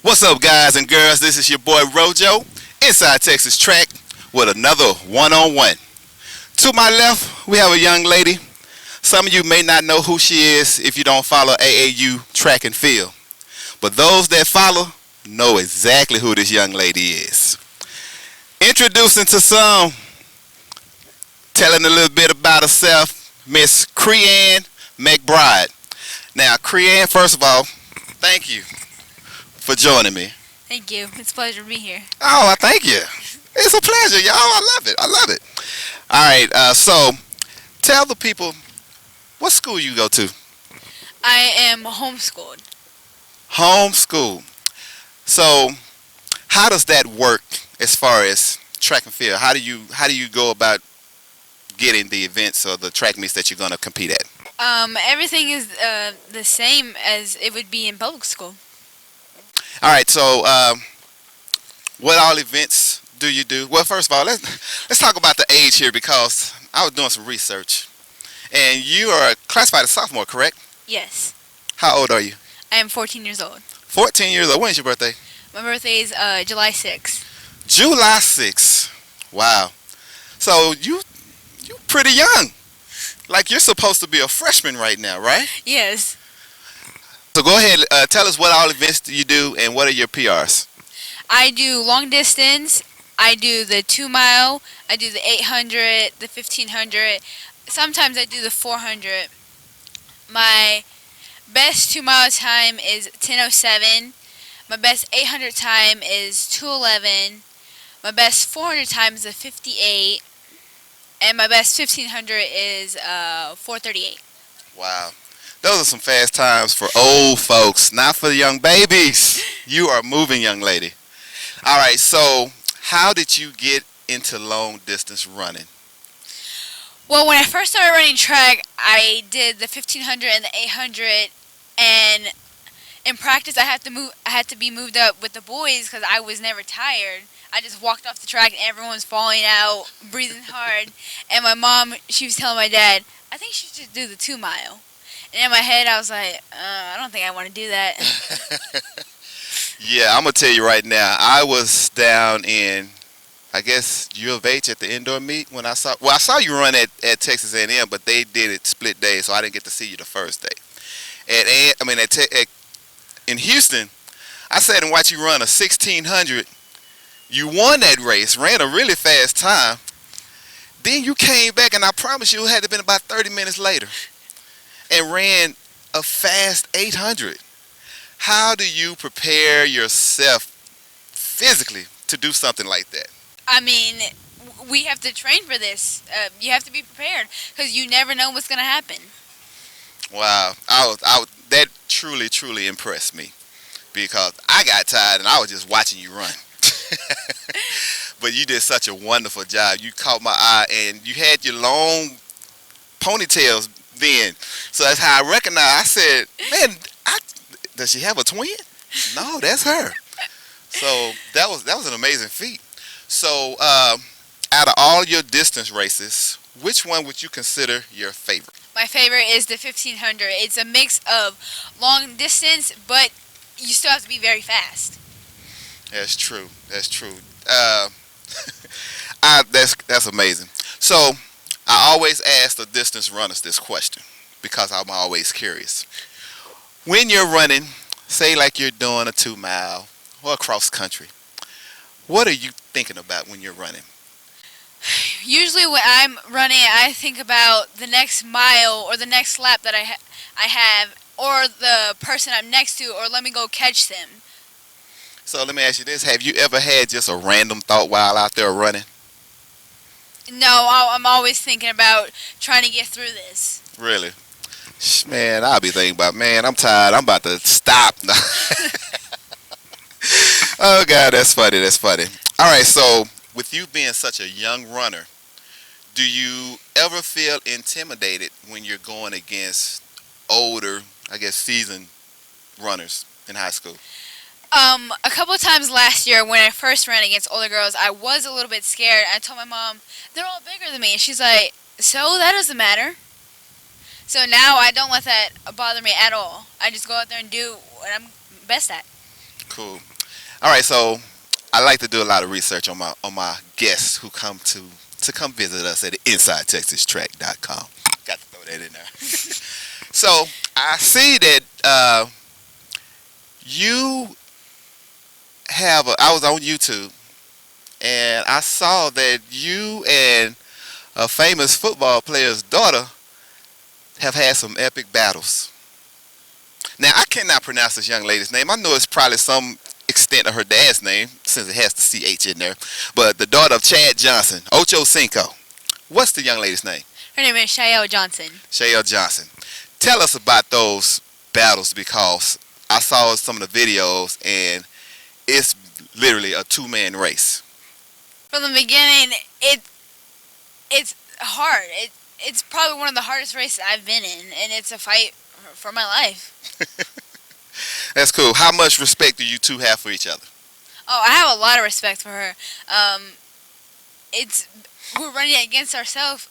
What's up, guys and girls? This is your boy Rojo, inside Texas Track, with another one-on-one. To my left, we have a young lady. Some of you may not know who she is if you don't follow AAU track and field. But those that follow know exactly who this young lady is. Introducing to some, telling a little bit about herself, Miss Krianne McBride. Now, Krianne, first of all, thank you for joining me. Thank you. It's a pleasure to be here. Oh, I thank you. It's a pleasure, y'all. I love it. I love it. All right. So, tell the people what school you go to. I am homeschooled. Homeschool. So, how does that work as far as track and field? How do you go about getting the events or the track meets that you're going to compete at? Everything is the same as it would be in public school. All right. So, what all events do you do? Well, first of all, let's talk about the age here because I was doing some research, and you are classified as sophomore, correct? Yes. How old are you? I am 14 years old. 14 years old. When is your birthday? My birthday is July 6th. July 6th. Wow. So you pretty young. Like you're supposed to be a freshman right now, right? Yes. So go ahead, tell us what all events do you do and what are your PRs? I do long distance. I do the 2 mile. I do the 800, the 1500. Sometimes I do the 400. My best 2 mile time is 10:07. My best 800 time is 2:11. My best 400 time is a 58. And my best 1500 is 4:38. Wow. Those are some fast times for old folks, not for young babies. You are moving, young lady. All right, so how did you get into long distance running? Well, when I first started running track, I did the 1500 and the 800, and in practice I had to be moved up with the boys because I was never tired. I just walked off the track and everyone was falling out, breathing hard, and my mom, she was telling my dad, I think she should do the 2 mile. And in my head, I was like, I don't think I want to do that. Yeah, I'm going to tell you right now, I was down in, I guess, U of H at the indoor meet when I saw you run at Texas A&M, but they did it split days, so I didn't get to see you the first day. In Houston, I sat and watched you run a 1600. You won that race, ran a really fast time. Then you came back, and I promise you it had to have been about 30 minutes later, and ran a fast 800. How do you prepare yourself physically to do something like that? I mean, we have to train for this. You have to be prepared because you never know what's going to happen. Wow, that truly impressed me because I got tired and I was just watching you run. But you did such a wonderful job. You caught my eye, and you had your long ponytails then. So that's how I recognized. I said, man, does she have a twin? No, that's her. So that was an amazing feat. So out of all your distance races, which one would you consider your favorite? My favorite is the 1500. It's a mix of long distance, but you still have to be very fast. That's true. That's amazing. So I always ask the distance runners this question because I'm always curious. When you're running, say like you're doing a 2 mile or a cross country, what are you thinking about when you're running? Usually when I'm running, I think about the next mile or the next lap that I have, or the person I'm next to, or let me go catch them. So let me ask you this. Have you ever had just a random thought while out there running? No, I'm always thinking about trying to get through this. Really? Man, I'll be thinking about, man, I'm tired. I'm about to stop. Oh, God, that's funny. All right, so with you being such a young runner, do you ever feel intimidated when you're going against older, I guess, seasoned runners in high school? A couple of times last year when I first ran against older girls, I was a little bit scared. I told my mom, they're all bigger than me. And she's like, so that doesn't matter. So now I don't let that bother me at all. I just go out there and do what I'm best at. Cool. All right, so I like to do a lot of research on my guests who come to come visit us at InsideTexasTrack.com. Got to throw that in there. So I see that you have. I was on YouTube and I saw that you and a famous football player's daughter have had some epic battles. Now I cannot pronounce this young lady's name. I know it's probably some extent of her dad's name since it has the CH in there. But the daughter of Chad Johnson, Ocho Cinco. What's the young lady's name? Her name is Shael Johnson. Shael Johnson. Tell us about those battles because I saw some of the videos and it's literally a two-man race. From the beginning, it's hard. It's probably one of the hardest races I've been in, and it's a fight for my life. That's cool. How much respect do you two have for each other? Oh, I have a lot of respect for her. It's we're running against ourselves,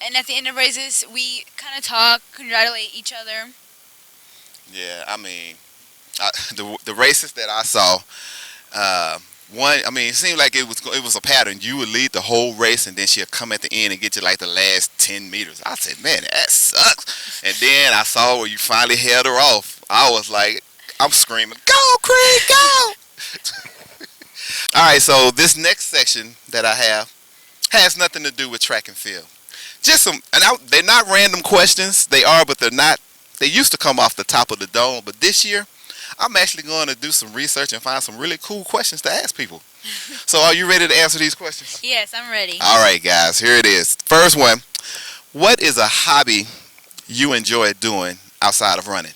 and at the end of races, we kind of talk, congratulate each other. Yeah, I mean, the races that I saw, one, I mean, it seemed like it was a pattern. You would lead the whole race, and then she'll come at the end and get you like the last 10 meters. I said, man, that sucks. And then I saw where you finally held her off. I was like, I'm screaming, go, Krianne, go! All right, so this next section that I have has nothing to do with track and field. Just some, they're not random questions. They are, but they're not. They used to come off the top of the dome, but this year, I'm actually going to do some research and find some really cool questions to ask people. So are you ready to answer these questions? Yes, I'm ready. All right, guys, here it is. First one. What is a hobby you enjoy doing outside of running?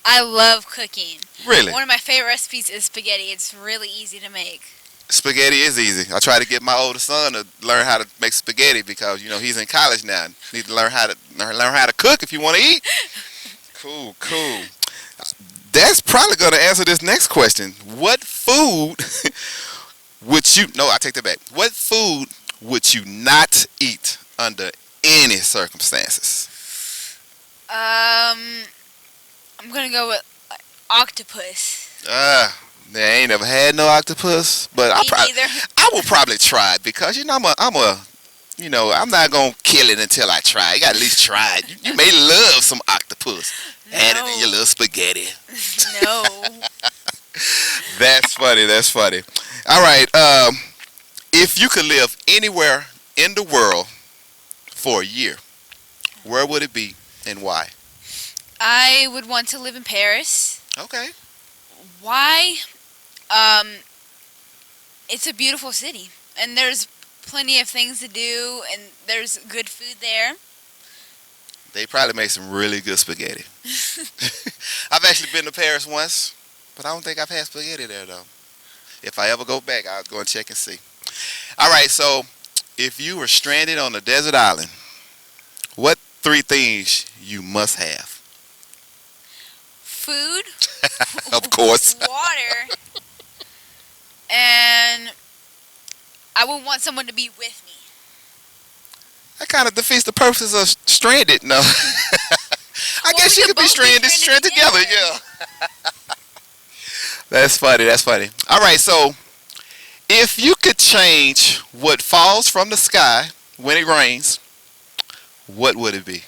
I love cooking. Really? One of my favorite recipes is spaghetti. It's really easy to make. Spaghetti is easy. I try to get my older son to learn how to make spaghetti because he's in college now. Need to learn how to cook if you want to eat. Cool. That's probably going to answer this next question. What food would you... No, I take that back. What food would you not eat under any circumstances? I'm going to go with octopus. I ain't never had no octopus, but I will probably try it because I'm not gonna kill it until I try. You got to at least try it. You may love some octopus. No. Add it in your little spaghetti. No. That's funny. All right. If you could live anywhere in the world for a year, where would it be and why? I would want to live in Paris. Okay. Why? It's a beautiful city, and there's plenty of things to do, and there's good food there. They probably make some really good spaghetti. I've actually been to Paris once, but I don't think I've had spaghetti there, though. If I ever go back, I'll go and check and see. All right, so if you were stranded on a desert island, what 3 things you must have? Food. Of course. Water. And I would want someone to be with me. That kind of defeats the purpose of stranded, no. I guess you could be stranded together, yeah. That's funny. All right, so if you could change what falls from the sky when it rains, what would it be?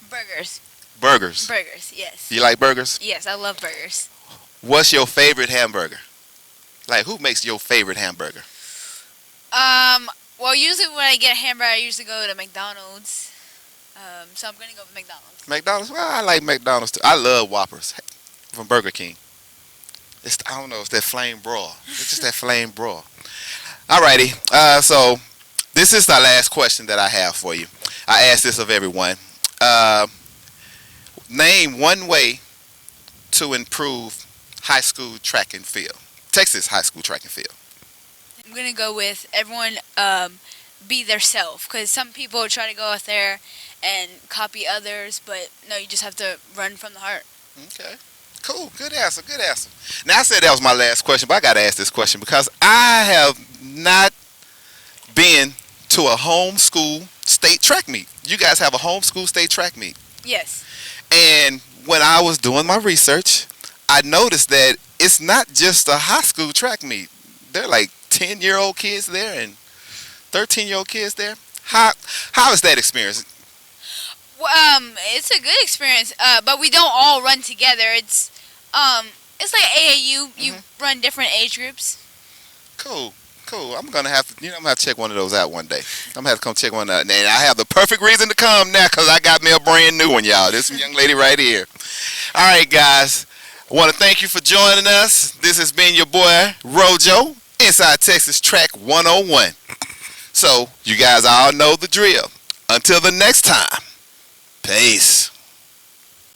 Burgers. Burgers, yes. You like burgers? Yes, I love burgers. What's your favorite hamburger? Like, who makes your favorite hamburger? Well, usually when I get a hamburger, I usually go to McDonald's. So I'm going to go with McDonald's. McDonald's? Well, I like McDonald's too. I love Whoppers from Burger King. I don't know, it's that flame broil. It's just that flame broil. Alrighty, so this is the last question that I have for you. I ask this of everyone. Name one way to improve high school track and field. Texas high school track and field. I'm going to go with everyone be their self. Because some people try to go out there and copy others. But no, you just have to run from the heart. Okay. Cool. Good answer. Now, I said that was my last question, but I got to ask this question because I have not been to a homeschool state track meet. You guys have a homeschool state track meet. Yes. And when I was doing my research, I noticed that it's not just a high school track meet. There are like 10-year-old kids there and 13-year-old kids there. How is that experience? Well, it's a good experience, but we don't all run together. It's like AAU. You run different age groups. Cool. I'm gonna have to, I'm gonna have to check one of those out one day. I'm gonna have to come check one out, and I have the perfect reason to come now because I got me a brand new one, y'all. This young lady right here. All right, guys. I want to thank you for joining us. This has been your boy Rojo, Inside Texas Track 101. So you guys all know the drill. Until the next time, peace.